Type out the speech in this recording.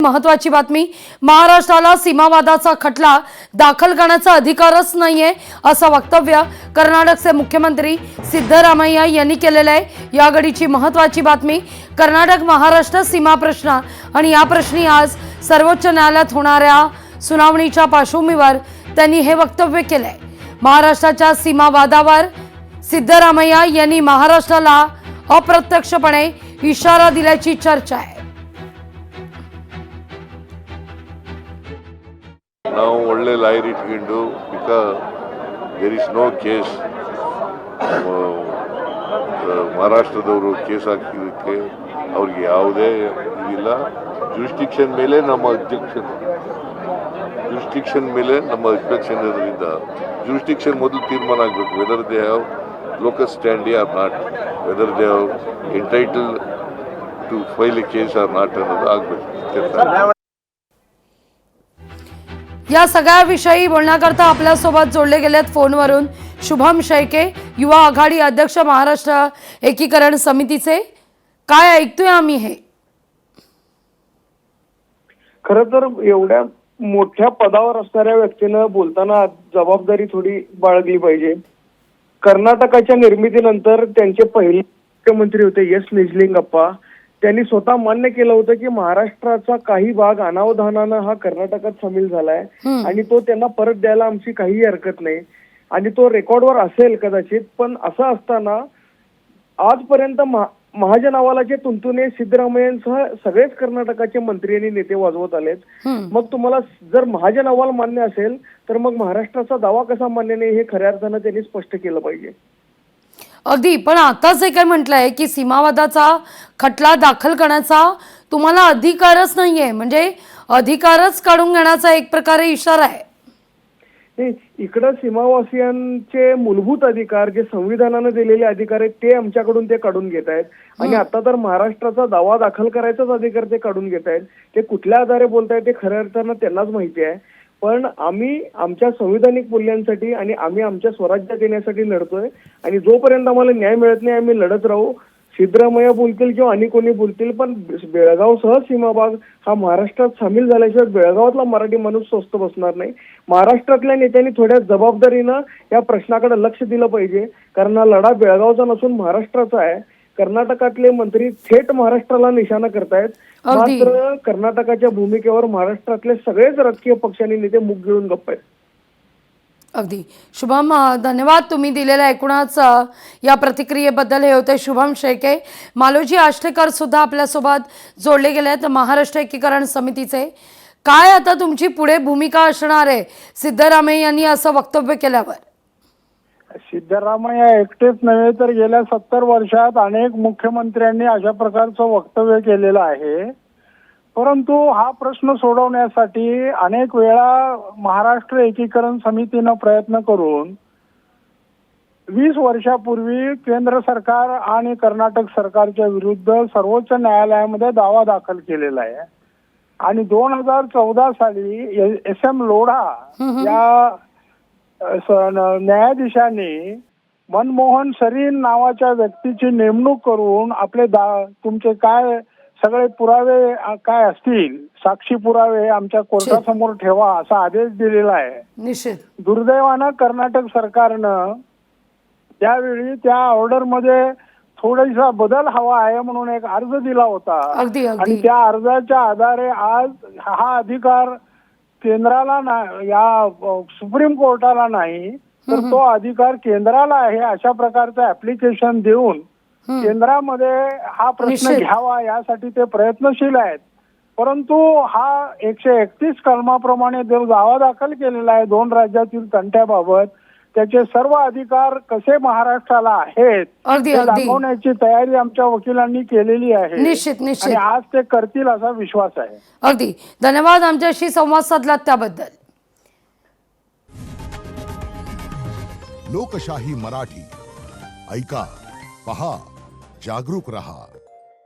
महत्वाची बातमी, महाराष्ट्राला सीमावादाचा खटला दाखल करण्याचा अधिकारच नाहीये असं वक्तव्य कर्नाटकचे मुख्यमंत्री सिद्धरामय्या यांनी केलेलं आहे। या घडीची महत्वाची बातमी, कर्नाटक महाराष्ट्र सीमा प्रश्न आणि या प्रश्नी आज सर्वोच्च न्यायालयात होणाऱ्या सुनावणीच्या पार्श्वभूमीवर त्यांनी हे वक्तव्य केलंय। महाराष्ट्राच्या सीमावादावर सिद्धरामय्या यांनी महाराष्ट्राला अप्रत्यक्षपणे इशारा दिल्याची चर्चा आहे। ನಾವು ಒಳ್ಳೆ ಲಾಯರ್ ಇಟ್ಕೊಂಡು because there is no case ಮಹಾರಾಷ್ಟ್ರದವರು ಕೇಸ್ ಹಾಕಿದ್ದಕ್ಕೆ ಅವ್ರಿಗೆ ಯಾವುದೇ ಇದಿಲ್ಲ। ಜುರಿಸ್ಡಿಕ್ಷನ್ ಮೇಲೆ ನಮ್ಮ ಅಬ್ಜೆಕ್ಷನ್ ಇರೋದ್ರಿಂದ ಜುರಿಸ್ಡಿಕ್ಷನ್ ಮೊದಲು ತೀರ್ಮಾನ ಆಗಬೇಕು, whether they have locus standi or not, whether they have entitle to file a case or not ಅನ್ನೋದು ಆಗಬೇಕು। या सगळ्या विषयी बोलण्याकरता आपल्या सोबत जोडले गेलेत फोनवरून शुभम शेळके, युवा आघाडी अध्यक्ष, महाराष्ट्र एकीकरण समितीचे। काय ऐकतोय आम्ही हे? खरं तर एवढ्या मोठ्या पदावर असणाऱ्या व्यक्तीनं बोलताना जबाबदारी थोडी बाळगली पाहिजे। कर्नाटकाच्या निर्मितीनंतर त्यांचे पहिले मुख्यमंत्री होते एस निजलिंगप्पा, त्यांनी स्वतः मान्य केलं होतं की महाराष्ट्राचा काही भाग अनावधानानं हा कर्नाटकात सामील झालाय आणि तो त्यांना परत द्यायला आमची काही हरकत नाही आणि तो रेकॉर्डवर असेल कदाचित। पण असं असताना आजपर्यंत महाजन अहवालाचे तुंतुने सिद्धरामय्यांसह सगळेच कर्नाटकाचे मंत्री आणि नेते वाजवत आलेत। मग तुम्हाला जर महाजन अहवाल मान्य असेल तर मग महाराष्ट्राचा दावा कसा मान्य नाही हे खऱ्या अर्थानं त्यांनी स्पष्ट केलं पाहिजे। अगदी, पण आता जे काय म्हटलंय की सीमावादाचा खटला दाखल करण्याचा तुम्हाला अधिकारच नाहीये, म्हणजे अधिकारच काढून घेण्याचा एक प्रकारे इशारा आहे। इकडं सीमावासियांचे मूलभूत अधिकार जे संविधानाने दिलेले अधिकार आहेत ते आमच्याकडून ते काढून घेत आहेत आणि आता तर महाराष्ट्राचा दावा दाखल करायचाच अधिकार ते काढून घेत आहेत। ते कुठल्या आधारे बोलतायत ते खऱ्या अर्थानं त्यांनाच माहिती आहे। पण आम्ही आमच्या संविधानिक मूल्यांसाठी आणि आम्ही आमच्या स्वराज्यात येण्यासाठी लढतोय आणि जोपर्यंत आम्हाला न्याय मिळत नाही आम्ही लढत राहू। सिद्धरामय्या बोलतील किंवा आणि कोणी बोलतील, पण बेळगावसह सीमा भाग हा महाराष्ट्रात सामील झाल्याशिवाय बेळगावातला मराठी माणूस स्वस्त बसणार नाही। महाराष्ट्रातल्या नेत्यांनी थोड्या जबाबदारीनं या प्रश्नाकडे लक्ष दिलं पाहिजे, कारण हा लढा बेळगावचा नसून महाराष्ट्राचा आहे। कर्नाटकातले मंत्री थेट महाराष्ट्राला निशाणा करतायत, मात्र कर्नाटकाच्या भूमिकेवर महाराष्ट्रातले सगळेच राजकीय पक्षांनी नेते मुख गिळून गप्प आहेत। अगदी शुभम, धन्यवाद तुम्ही दिलेल्या एकूणच या प्रतिक्रियेबद्दल। हे होते शुभम शेळके। मालोजी आष्टेकर सुद्धा आपल्यासोबत जोडले गेले आहेत, महाराष्ट्र एकीकरण समितीचे। काय आता तुमची पुढे भूमिका असणार आहे सिद्धरामय्या यांनी असं वक्तव्य केल्यावर? सिद्धरामय्या एकटेच नव्हे तर गेल्या 70 वर्षात अनेक मुख्यमंत्र्यांनी अशा प्रकारचं वक्तव्य केलेलं आहे, परंतु हा प्रश्न सोडवण्यासाठी अनेक वेळा महाराष्ट्र एकीकरण समितीनं प्रयत्न करून 20 वर्षापूर्वी केंद्र सरकार आणि कर्नाटक सरकारच्या विरुद्ध सर्वोच्च न्यायालयामध्ये दावा दाखल केलेला आहे आणि 2014 साली SM लोढा या न्यायाधीशांनी मनमोहन सरीन नावाच्या व्यक्तीची नेमणूक करून आपले तुमचे काय सगळे पुरावे काय असतील, साक्षी पुरावे आमच्या कोर्टासमोर ठेवा असा आदेश दिलेला आहे। निश्चित दुर्दैवानं कर्नाटक सरकारनं त्यावेळी त्या ऑर्डरमध्ये थोडासा बदल हवा आहे म्हणून एक अर्ज दिला होता आणि त्या अर्जाच्या आधारे आज हा अधिकार केंद्राला या सुप्रीम कोर्टाला नाही तर तो अधिकार केंद्राला आहे अशा प्रकारचं ऍप्लिकेशन देऊन केंद्रामध्ये हा प्रश्न घ्यावा यासाठी ते प्रयत्नशील आहेत। परंतु हा 131 कलमाप्रमाणे दावा दाखल केलेला आहे 2 राज्यातील तंट्याबाबत। त्याचे सर्व अधिकार कसे महाराष्ट्राला आहेत हे दाखवण्याची तयारी आमच्या वकिलांनी केलेली आहे। निश्चित आणि आज ते करतील असा विश्वास आहे। अगदी धन्यवाद आमच्याशी संवाद साधलात त्याबद्दल। लोकशाही मराठी ऐका, पहा, जागरूक रहा।